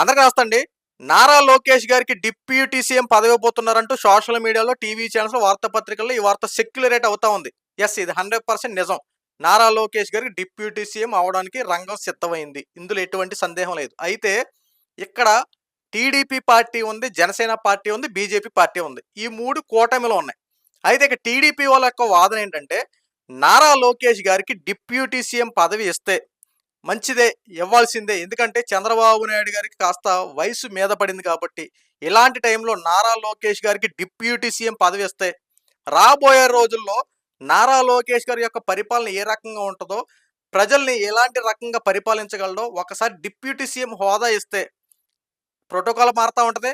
అందరికీ నమస్తే అండి. నారా లోకేష్ గారికి డిప్యూటీ సీఎం పదవి ఇవ్వబోతున్నారంటూ సోషల్ మీడియాలో, టీవీ ఛానల్స్‌లో, వార్తాపత్రికల్లో ఈ వార్త సెక్యులరేట్ అవుతా ఉంది. యెస్, ఇది 100% నిజం. నారా లోకేష్ గారికి డిప్యూటీ సీఎం అవ్వడానికి రంగం సిద్ధమైంది. ఇందులో ఎటువంటి సందేహం లేదు. అయితే ఇక్కడ టీడీపీ పార్టీ ఉంది, జనసేన పార్టీ ఉంది, బీజేపీ పార్టీ ఉంది. ఈ 3 కూటమిలో ఉన్నాయి. అయితే ఇక టీడీపీ వాళ్ళ యొక్క వాదన ఏంటంటే, నారా లోకేష్ గారికి డిప్యూటీ సీఎం పదవి ఇస్తే మంచిదే, ఇవ్వాల్సిందే. ఎందుకంటే చంద్రబాబు నాయుడు గారికి కాస్త వయసు మీద పడింది కాబట్టి, ఇలాంటి టైంలో నారా లోకేష్ గారికి డిప్యూటీ సీఎం పదవి ఇస్తే, రాబోయే రోజుల్లో నారా లోకేష్ గారి యొక్క పరిపాలన ఏ రకంగా ఉంటదో, ప్రజల్ని ఎలాంటి రకంగా పరిపాలించగలడో ఒకసారి డిప్యూటీ సీఎం హోదా ఇస్తే ప్రోటోకాల్ మారుతా ఉంటది.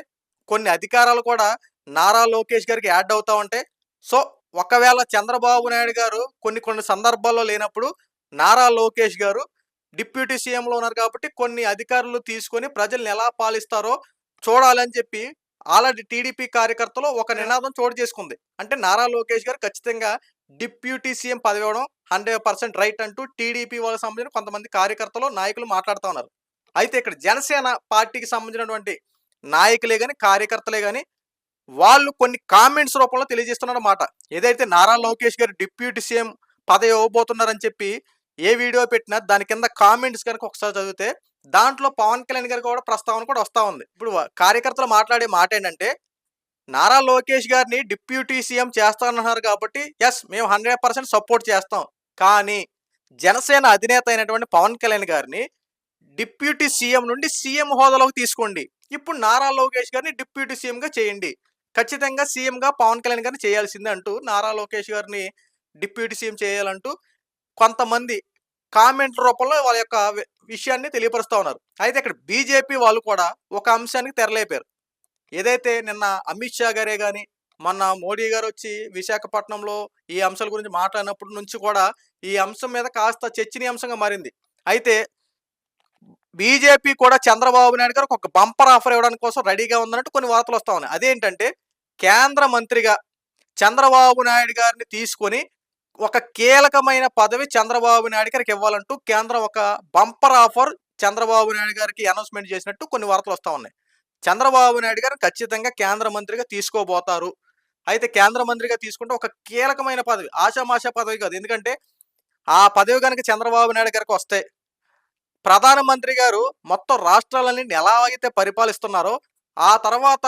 కొన్ని అధికారాలు కూడా నారా లోకేష్ గారికి యాడ్ అవుతా ఉంటాయి. సో, ఒకవేళ చంద్రబాబు నాయుడు గారు కొన్ని కొన్ని సందర్భాల్లో లేనప్పుడు నారా లోకేష్ గారు డిప్యూటీ సీఎంలో ఉన్నారు కాబట్టి కొన్ని అధికారులు తీసుకొని ప్రజల్ని ఎలా పాలిస్తారో చూడాలని చెప్పి ఆల్రెడీ టీడీపీ కార్యకర్తలు ఒక నినాదం చోటు చేసుకుంది. అంటే నారా లోకేష్ గారు ఖచ్చితంగా డిప్యూటీ సీఎం పదవి ఇవ్వడం 100% రైట్ అంటూ టీడీపీ వాళ్ళకి సంబంధించిన కొంతమంది కార్యకర్తలు, నాయకులు మాట్లాడుతా ఉన్నారు. అయితే ఇక్కడ జనసేన పార్టీకి సంబంధించినటువంటి నాయకులే గాని, కార్యకర్తలే గాని వాళ్ళు కొన్ని కామెంట్స్ రూపంలో తెలియజేస్తున్నారన్నమాట. ఏదైతే నారా లోకేష్ గారు డిప్యూటీ సీఎం పదవి ఇవ్వబోతున్నారని చెప్పి ఏ వీడియో పెట్టినా దాని కింద కామెంట్స్ కనుక ఒకసారి చదివితే దాంట్లో పవన్ కళ్యాణ్ గారి కూడా ప్రస్తావన కూడా వస్తా ఉంది. ఇప్పుడు కార్యకర్తలు మాట్లాడే మాట ఏంటంటే, నారా లోకేష్ గారిని డిప్యూటీ సీఎం చేస్తానన్నారు కాబట్టి యెస్, మేము 100% సపోర్ట్ చేస్తాం. కానీ జనసేన అధినేత అయినటువంటి పవన్ కళ్యాణ్ గారిని డిప్యూటీ సీఎం నుండి సీఎం హోదాలోకి తీసుకోండి. ఇప్పుడు నారా లోకేష్ గారిని డిప్యూటీ సీఎంగా చేయండి. ఖచ్చితంగా సీఎంగా పవన్ కళ్యాణ్ గారిని చేయాల్సిందే అంటూ నారా లోకేష్ గారిని డిప్యూటీ సీఎం చేయాలంటూ కొంతమంది కామెంట్ రూపంలో వాళ్ళ యొక్క విషయాన్ని తెలియపరుస్తా ఉన్నారు. అయితే ఇక్కడ బీజేపీ వాళ్ళు కూడా ఒక అంశానికి తెరలేపారు. ఏదైతే నిన్న అమిత్ షా గారే గాని, మొన్న మోడీ గారు వచ్చి విశాఖపట్నంలో ఈ అంశాల గురించి మాట్లాడినప్పటి నుంచి కూడా ఈ అంశం మీద కాస్త చర్చనీయాంశంగా మారింది. అయితే బీజేపీ కూడా చంద్రబాబు నాయుడు గారికి ఒక బంపర్ ఆఫర్ ఇవ్వడానికి కోసం రెడీగా ఉందన్నట్టు కొన్ని వార్తలు వస్తా ఉన్నాయి. అదేంటంటే కేంద్ర మంత్రిగా చంద్రబాబు నాయుడు గారిని తీసుకొని ఒక కీలకమైన పదవి చంద్రబాబు నాయుడు గారికి ఇవ్వాలంటూ కేంద్రం ఒక బంపర్ ఆఫర్ చంద్రబాబు నాయుడు గారికి అనౌన్స్మెంట్ చేసినట్టు కొన్ని వార్తలు వస్తా ఉన్నాయి. చంద్రబాబు నాయుడు గారు ఖచ్చితంగా కేంద్ర మంత్రిగా తీసుకోబోతారు. అయితే కేంద్ర మంత్రిగా తీసుకుంటే ఒక కీలకమైన పదవి, ఆషామాషా పదవి కాదు. ఎందుకంటే ఆ పదవి కనుక చంద్రబాబు నాయుడు గారికి వస్తే ప్రధానమంత్రి గారు మొత్తం రాష్ట్రాలన్నింటిని ఎలా అయితే పరిపాలిస్తున్నారో ఆ తర్వాత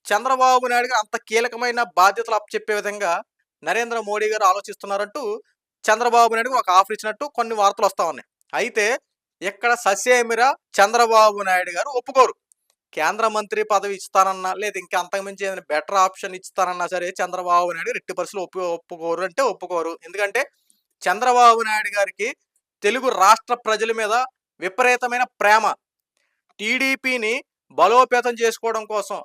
చంద్రబాబు నాయుడు గారు అంత కీలకమైన బాధ్యతలు అప్పచెప్పే విధంగా నరేంద్ర మోడీ గారు ఆలోచిస్తున్నారంటూ చంద్రబాబు నాయుడు ఒక ఆఫర్ ఇచ్చినట్టు కొన్ని వార్తలు వస్తా ఉన్నాయి. అయితే ఇక్కడ ససేమిరా చంద్రబాబు నాయుడు గారు ఒప్పుకోరు. కేంద్ర మంత్రి పదవి ఇస్తానన్నా లేదా ఇంకా అంతకుమించి ఏదైనా బెటర్ ఆప్షన్ ఇస్తానన్నా సరే చంద్రబాబు నాయుడు ఎట్టి పరిస్థితుల్లో ఒప్పుకోరు అంటే ఒప్పుకోరు. ఎందుకంటే చంద్రబాబు నాయుడు గారికి తెలుగు రాష్ట్ర ప్రజల మీద విపరీతమైన ప్రేమ. టీడీపీని బలోపేతం చేసుకోవడం కోసం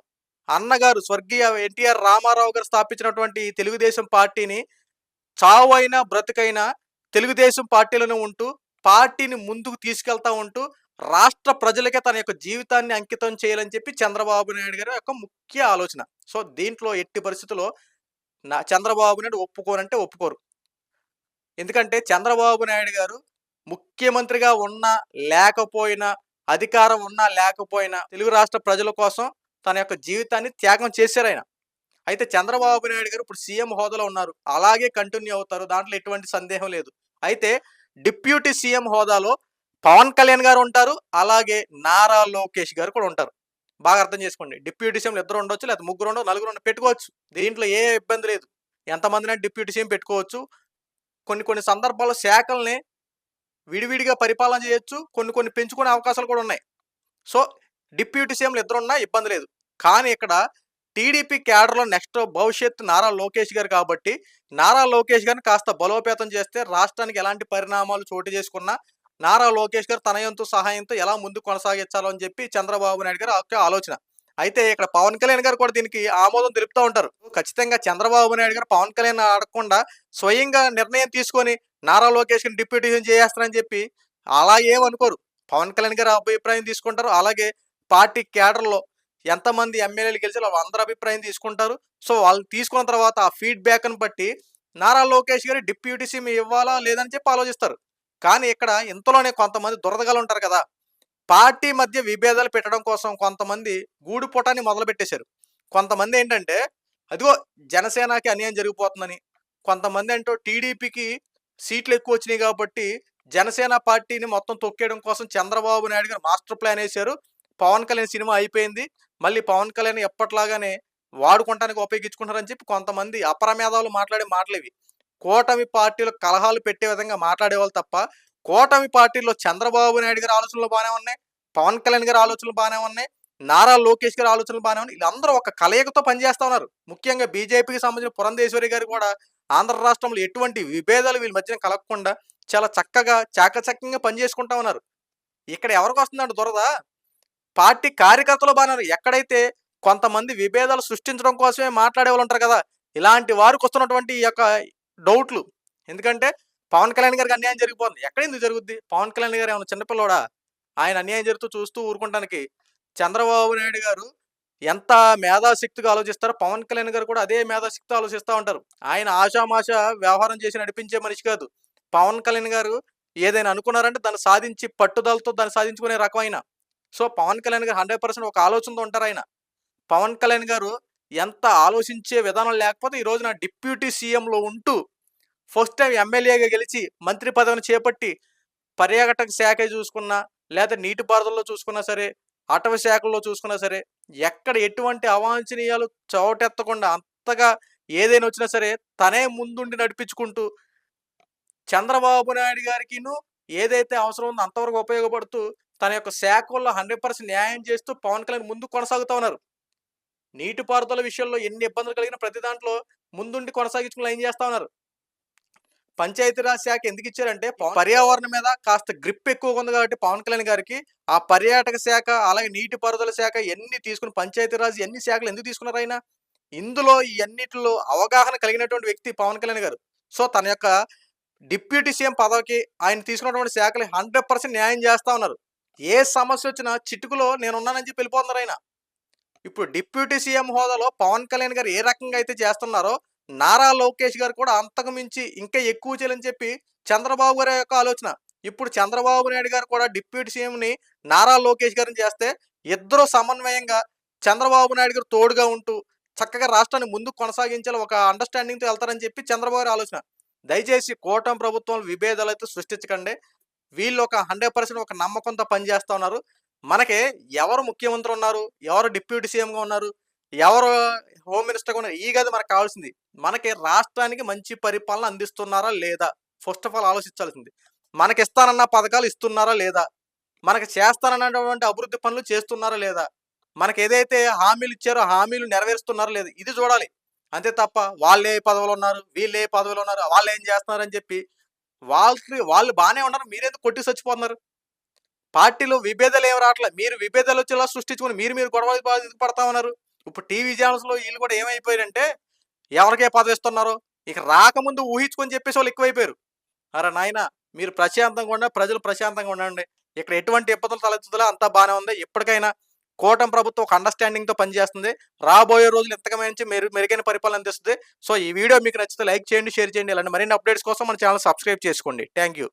అన్నగారు స్వర్గీయ ఎన్టీఆర్ రామారావు గారు స్థాపించినటువంటి తెలుగుదేశం పార్టీని చావైనా బ్రతుకైనా తెలుగుదేశం పార్టీలోనే ఉంటూ పార్టీని ముందుకు తీసుకెళ్తా ఉంటూ రాష్ట్ర ప్రజలకే తన యొక్క జీవితాన్ని అంకితం చేయాలని చెప్పి చంద్రబాబు నాయుడు గారి యొక్క ముఖ్య ఆలోచన. సో దీంట్లో ఎట్టి పరిస్థితుల్లో చంద్రబాబు నాయుడు ఒప్పుకోరంటే ఒప్పుకోరు. ఎందుకంటే చంద్రబాబు నాయుడు గారు ముఖ్యమంత్రిగా ఉన్నా లేకపోయినా, అధికారం ఉన్నా లేకపోయినా తెలుగు రాష్ట్ర ప్రజల కోసం తన యొక్క జీవితాన్ని త్యాగం చేశారాయన. అయితే చంద్రబాబు నాయుడు గారు ఇప్పుడు సీఎం హోదాలో ఉన్నారు. అలాగే కంటిన్యూ అవుతారు. దాంట్లో ఎటువంటి సందేహం లేదు. అయితే డిప్యూటీ సీఎం హోదాలో పవన్ కళ్యాణ్ గారు ఉంటారు. అలాగే నారా లోకేష్ గారు కూడా ఉంటారు. బాగా అర్థం చేసుకోండి. డిప్యూటీ సీఎంలు ఇద్దరు ఉండొచ్చు, లేదా ముగ్గురు ఉండొచ్చు, నలుగురు పెట్టుకోవచ్చు. దీంట్లో ఏ ఇబ్బంది లేదు. ఎంతమందినైనా డిప్యూటీ సీఎం పెట్టుకోవచ్చు. కొన్ని కొన్ని సందర్భాల్లో శాఖల్ని విడివిడిగా పరిపాలన చేయొచ్చు. కొన్ని కొన్ని పెంచుకునే అవకాశాలు కూడా ఉన్నాయి. సో డిప్యూటీ సీఎంలు ఇద్దరున్నా ఇబ్బంది లేదు. కానీ ఇక్కడ టీడీపీ క్యాడర్లో నెక్స్ట్ భవిష్యత్తు నారా లోకేష్ గారు కాబట్టి నారా లోకేష్ గారిని కాస్త బలోపేతం చేస్తే రాష్ట్రానికి ఎలాంటి పరిణామాలు చోటు చేసుకున్నా నారా లోకేష్ గారు తన వంతు సహాయంతో ఎలా ముందు కొనసాగించాలో అని చెప్పి చంద్రబాబు నాయుడు గారు ఒక ఆలోచన. అయితే ఇక్కడ పవన్ కళ్యాణ్ గారు కూడా దీనికి ఆమోదం తెలుపుతూ ఉంటారు. ఖచ్చితంగా చంద్రబాబు నాయుడు గారు పవన్ కళ్యాణ్ అడగకుండా స్వయంగా నిర్ణయం తీసుకొని నారా లోకేష్ గారిని డిప్యూటీ సీఎం చేస్తారని చెప్పి అలా ఏమనుకోరు. పవన్ కళ్యాణ్ గారు అభిప్రాయం తీసుకుంటారు. అలాగే పార్టీ క్యాడర్లో ఎంతమంది ఎమ్మెల్యేలు గెలిచారో వాళ్ళందరూ అభిప్రాయం తీసుకుంటారు. సో వాళ్ళు తీసుకున్న తర్వాత ఆ ఫీడ్బ్యాక్ని బట్టి నారా లోకేష్ గారి డిప్యూటీ సీఎం ఇవ్వాలా లేదని చెప్పి ఆలోచిస్తారు. కానీ ఇక్కడ ఇంతలోనే కొంతమంది దురదగాలు ఉంటారు కదా, పార్టీ మధ్య విభేదాలు పెట్టడం కోసం కొంతమంది గూడుపుటాన్ని మొదలుపెట్టేశారు. కొంతమంది ఏంటంటే, అదిగో జనసేనకి అన్యాయం జరిగిపోతుందని, కొంతమంది అంటూ టీడీపీకి సీట్లు ఎక్కువ వచ్చినాయి కాబట్టి, జనసేన పార్టీని మొత్తం తొక్కేయడం కోసం చంద్రబాబు నాయుడు గారు మాస్టర్ ప్లాన్ ఏశారు. పవన్ కళ్యాణ్ సినిమా అయిపోయింది. మళ్ళీ పవన్ కళ్యాణ్ ఎప్పట్లాగానే వాడుకుంటానికి ఉపయోగించుకుంటారని చెప్పి కొంతమంది అపరమేధావులు మాట్లాడే మాటలివి. కూటమి పార్టీలు కలహాలు పెట్టే విధంగా మాట్లాడేవాళ్ళు తప్ప, కూటమి పార్టీలో చంద్రబాబు నాయుడు గారి ఆలోచనలు బానే ఉన్నాయి. పవన్ కళ్యాణ్ గారి ఆలోచనలు బానే ఉన్నాయి. నారా లోకేష్ గారి ఆలోచనలు బానే ఉన్నాయి. వీళ్ళందరూ ఒక కలయికతో పనిచేస్తా ఉన్నారు. ముఖ్యంగా బీజేపీకి సంబంధించిన పురంధేశ్వరి గారు కూడా ఆంధ్ర రాష్ట్రంలో ఎటువంటి విభేదాలు వీళ్ళ మధ్యన కలగకుండా చాలా చక్కగా చాకచక్యంగా పనిచేసుకుంటా ఉన్నారు. ఇక్కడ ఎవరికొస్తుందండి దురద? పార్టీ కార్యకర్తలు బాగున్నారు. ఎక్కడైతే కొంతమంది విభేదాలు సృష్టించడం కోసమే మాట్లాడేవాళ్ళు ఉంటారు కదా! ఇలాంటి వారికి వస్తున్నటువంటి ఈ యొక్క డౌట్లు. ఎందుకంటే పవన్ కళ్యాణ్ గారికి అన్యాయం జరిగిపోతుంది. ఎక్కడెందుకు జరుగుద్ది? పవన్ కళ్యాణ్ గారు ఏమన్నా చిన్నపిల్లోడా? ఆయన అన్యాయం జరుగుతూ చూస్తూ ఊరుకుంటానికి. చంద్రబాబు నాయుడు గారు ఎంత మేధాశక్తిగా ఆలోచిస్తారో పవన్ కళ్యాణ్ గారు కూడా అదే మేధాశక్తితో ఆలోచిస్తా ఉంటారు. ఆయన ఆషామాషా వ్యవహారం చేసి నడిపించే మనిషి కాదు. పవన్ కళ్యాణ్ గారు ఏదైనా అనుకున్నారంటే దాన్ని సాధించి పట్టుదలతో దాన్ని సాధించుకునే రకం ఆయన. సో, పవన్ కళ్యాణ్ గారు 100% ఒక ఆలోచనతో ఉంటారాయన. పవన్ కళ్యాణ్ గారు ఎంత ఆలోచించే విధానం లేకపోతే ఈ రోజున డిప్యూటీ సీఎంలో ఉంటూ ఫస్ట్ టైమ్ ఎమ్మెల్యేగా గెలిచి మంత్రి పదవిని చేపట్టి పర్యాటక శాఖ చూసుకున్నా, లేదా నీటిపారుదలలో చూసుకున్నా సరే, అటవీ శాఖల్లో చూసుకున్నా సరే, ఎక్కడ ఎటువంటి అవాంఛనీయాలు చోటెత్తకుండా అంతగా ఏదైనా వచ్చినా సరే తనే ముందుండి నడిపించుకుంటూ చంద్రబాబు నాయుడు గారికిను ఏదైతే అవసరం ఉందో అంతవరకు ఉపయోగపడుతూ తన యొక్క శాఖల్లో 100% న్యాయం చేస్తూ పవన్ కళ్యాణ్ ముందుకు కొనసాగుతా ఉన్నారు. నీటిపారుదల విషయంలో ఎన్ని ఇబ్బందులు కలిగిన ప్రతి దాంట్లో ముందుండి కొనసాగించుకుని ఏం చేస్తా ఉన్నారు. పంచాయతీరాజ్ శాఖ ఎందుకు ఇచ్చారంటే పర్యావరణం మీద కాస్త గ్రిప్ ఎక్కువగా ఉంది కాబట్టి పవన్ కళ్యాణ్ గారికి ఆ పర్యాటక శాఖ అలాగే నీటిపారుదల శాఖ ఎన్ని తీసుకుని పంచాయతీరాజ్ ఎన్ని శాఖలు ఎందుకు తీసుకున్నారు ఆయన? ఇందులో ఈ అన్నిటిలో అవగాహన కలిగినటువంటి వ్యక్తి పవన్ కళ్యాణ్ గారు. సో, తన యొక్క డిప్యూటీ సీఎం పదవికి ఆయన తీసుకున్నటువంటి శాఖలు 100% న్యాయం చేస్తా ఉన్నారు. ఏ సమస్య వచ్చినా చిటుకులో నేనున్నానని చెప్పి వెళ్ళిపోతున్నారు ఆయన. ఇప్పుడు డిప్యూటీ సీఎం హోదాలో పవన్ కళ్యాణ్ గారు ఏ రకంగా అయితే చేస్తున్నారో నారా లోకేష్ గారు కూడా అంతకు మించి ఇంకా ఎక్కువ చేయాలని చెప్పి చంద్రబాబు గారి యొక్క ఆలోచన. ఇప్పుడు చంద్రబాబు నాయుడు గారు కూడా డిప్యూటీ సీఎంని నారా లోకేష్ గారిని చేస్తే ఇద్దరు సమన్వయంగా చంద్రబాబు నాయుడు గారు తోడుగా ఉంటూ చక్కగా రాష్ట్రాన్ని ముందుకు కొనసాగించాలి ఒక అండర్స్టాండింగ్తో వెళ్తారని చెప్పి చంద్రబాబు గారి ఆలోచన. దయచేసి కూటమి ప్రభుత్వం విభేదాలు అయితే సృష్టించకండి. వీళ్ళు ఒక 100% ఒక నమ్మకంతో పనిచేస్తా ఉన్నారు. మనకి ఎవరు ముఖ్యమంత్రి ఉన్నారు, ఎవరు డిప్యూటీ సీఎంగా ఉన్నారు, ఎవరు హోమ్ మినిస్టర్గా ఉన్నారు, ఈ కాదు మనకు కావాల్సింది. మనకి రాష్ట్రానికి మంచి పరిపాలన అందిస్తున్నారా లేదా? ఫస్ట్ ఆఫ్ ఆల్ ఆలోచించాల్సింది. మనకి ఇస్తానన్న పథకాలు ఇస్తున్నారా లేదా? మనకి చేస్తానన్నటువంటి అభివృద్ధి పనులు చేస్తున్నారా లేదా? మనకి ఏదైతే హామీలు ఇచ్చారో హామీలు నెరవేరుస్తున్నారా లేదా? ఇది చూడాలి. అంతే తప్ప వాళ్ళే పదవులు ఉన్నారు, వీళ్ళే పదవులు ఉన్నారు, వాళ్ళు ఏం చేస్తున్నారు అని చెప్పి వాళ్ళు బాగానే ఉన్నారు, మీరెందుకు కొట్టి చచ్చిపోతున్నారు? పార్టీలో విభేదాలు ఏమి రావట్లేదు. మీరు విభేదాలు వచ్చేలా సృష్టించుకుని మీరు గొడవలు పడతా ఉన్నారు. ఇప్పుడు టీవీ ఛానల్స్లో వీళ్ళు కూడా ఏమైపోయారంటే ఎవరికే పదవి ఇస్తున్నారో ఇక రాకముందు ఊహించుకొని చెప్పేసి వాళ్ళు ఎక్కువైపోయారు. అరే నాయన, మీరు ప్రశాంతంగా ఉండండి, ప్రజలు ప్రశాంతంగా ఉండండి. ఇక్కడ ఎటువంటి ఇబ్బందులు తలెత్తుదలే అంతా బాగానే ఉంది. ఎప్పటికైనా కూటమి ప్రభుత్వం ఒక అండర్స్టాండింగ్తో పనిచేస్తుంది. రాబోయే రోజులు ఇంతకు మించి మెరుగైన పరిపాలన అందిస్తుంది. సో, ఈ వీడియో మీకు నచ్చితే లైక్ చేయండి, షేర్ చేయండి. ఇలాంటి మరిన్ని అప్డేట్స్ కోసం మన ఛానల్ సబ్స్క్రైబ్ చేసుకోండి. Thank you.